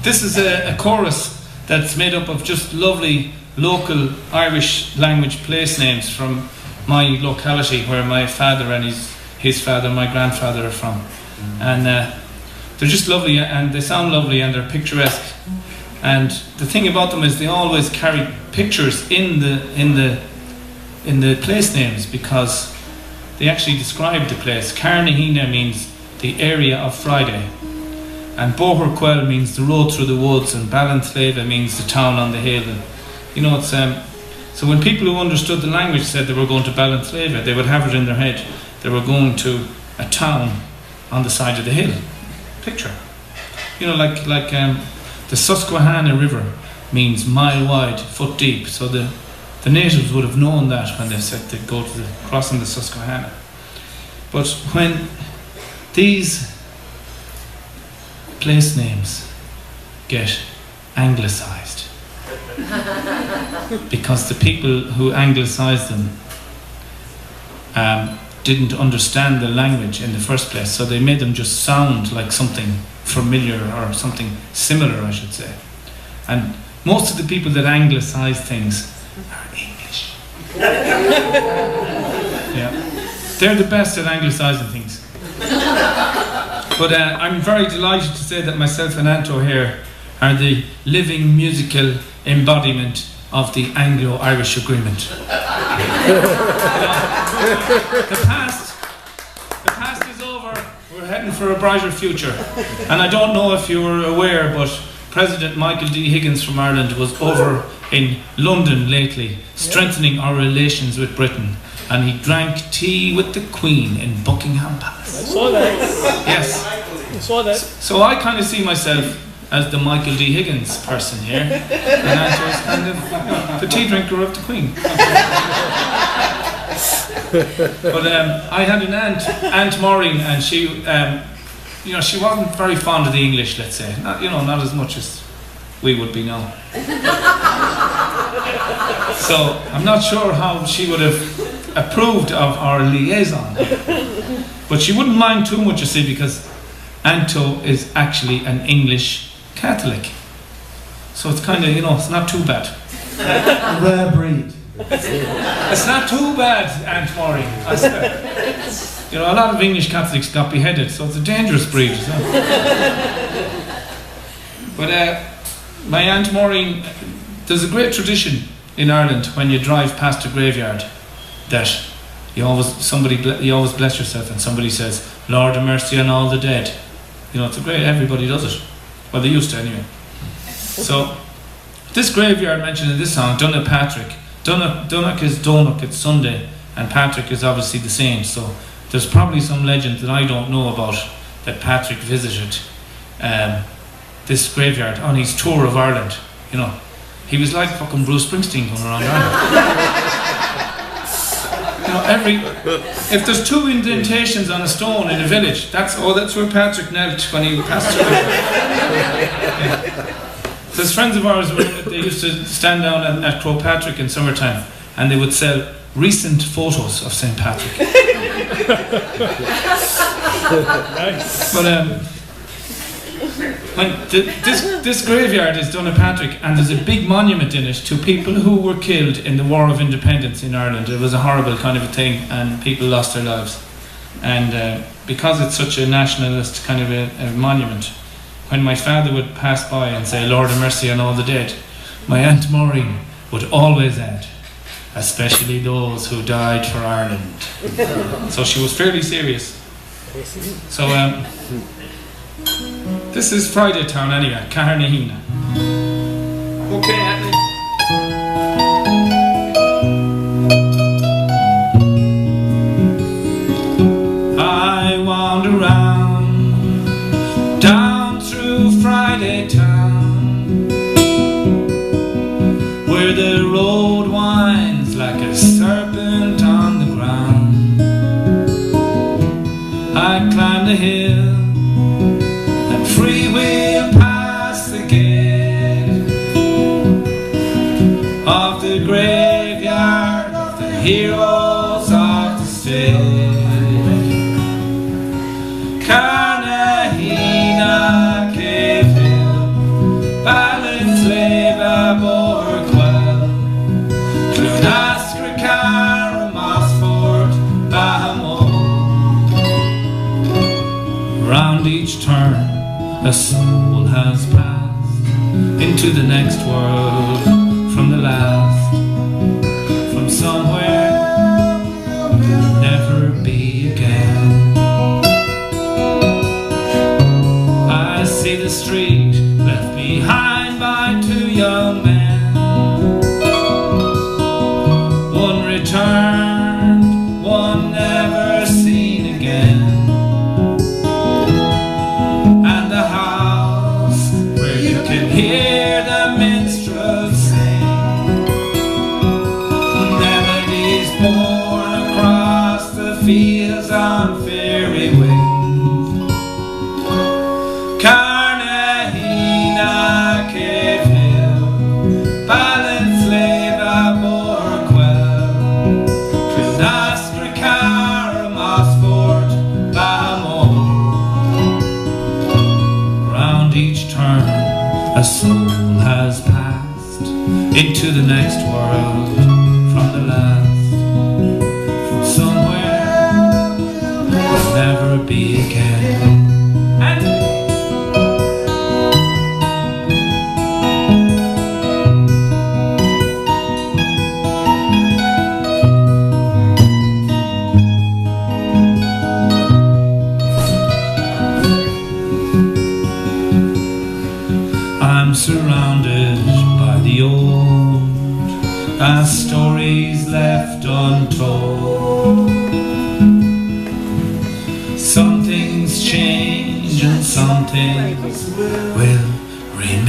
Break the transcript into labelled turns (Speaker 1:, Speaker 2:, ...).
Speaker 1: This is a chorus that's made up of just lovely local Irish language place names from my locality, where my father and his father, my grandfather, are from. And they're just lovely, and they sound lovely, and they're picturesque. And the thing about them is they always carry pictures in the place names, because they actually describe the place. Carnahina means the area of Friday, and Boherquell means the road through the woods, and Ballinsleva means the town on the hill. And, you know, it's so when people who understood the language said they were going to Ballinsleva, they would have it in their head. They were going to a town on the side of the hill. Picture, you know, like the Susquehanna River means mile wide, foot deep. So the natives would have known that when they said they'd go to crossing the Susquehanna. But when these place names get anglicised, because the people who anglicised them didn't understand the language in the first place, so they made them just sound like something familiar, or something similar, I should say. And most of the people that anglicise things are English. Yeah, they're the best at anglicising things. But I'm very delighted to say that myself and Anto here are the living musical embodiment of the Anglo-Irish Agreement. The past is over. We're heading for a brighter future. And I don't know if you were aware, but President Michael D. Higgins from Ireland was over in London lately, strengthening our relations with Britain. And he drank tea with the Queen in Buckingham Palace.
Speaker 2: I saw that.
Speaker 1: Yes.
Speaker 2: I saw that.
Speaker 1: So I kind of see myself as the Michael D. Higgins person here, and Anto is kind of the tea drinker of the Queen. But I had an Aunt Maureen, and she, you know, she wasn't very fond of the English, let's say. Not as much as we would be now. So I'm not sure how she would have approved of our liaison, but she wouldn't mind too much, you see, because Anto is actually an English Catholic, so it's kind of, you know, it's not too bad.
Speaker 3: A rare breed.
Speaker 1: It's not too bad, Aunt Maureen. I swear. You know, a lot of English Catholics got beheaded, so it's a dangerous breed. So. But my Aunt Maureen, there's a great tradition in Ireland when you drive past a graveyard that you always bless yourself, and somebody says, "Lord have mercy on all the dead." You know, it's a great. Everybody does it. Well, they used to anyway. So this graveyard mentioned in this song, Donagh Patrick. Donagh is Donagh, it's Sunday, and Patrick is obviously the saint. So there's probably some legend that I don't know about that Patrick visited this graveyard on his tour of Ireland. You know, he was like fucking Bruce Springsteen going around Ireland. You know, if there's 2 indentations on a stone in a village, that's where Patrick knelt when he passed through. Yeah. There's friends of ours, they used to stand down at Croagh Patrick in summertime, and they would sell recent photos of St. Patrick. Nice. But this graveyard is Donagh Patrick, and there's a big monument in it to people who were killed in the War of Independence in Ireland. It was a horrible kind of a thing, and people lost their lives. And because it's such a nationalist kind of a monument, when my father would pass by and say, "Lord have mercy on all the dead," my Aunt Maureen would always add, "especially those who died for Ireland." So she was fairly serious. So this is Friday Town anyway, Carnahina. Okay, Anthony. I wander around down through Friday Town, where the road winds like a serpent on the ground. I climb the hill and freewheel past the gate of the graveyard of the heroes of the state. Carnahina Cave Hill, each turn a soul has passed into the next world from the last, from somewhere we'll never be again. I see the street left behind by two young men. One returned, one never seen again. And the house where you can hear the minstrels sing melodies borne across the fields on fairy wings. Carnahina Cave Hill, Ballinsleva Borquell, Trinastra Mosport, Bahamore. Round each turn a soul has passed into the next world from the last, from somewhere we'll never be again. I'm surrounded by the old, as stories left untold. Some things change and some things will remain.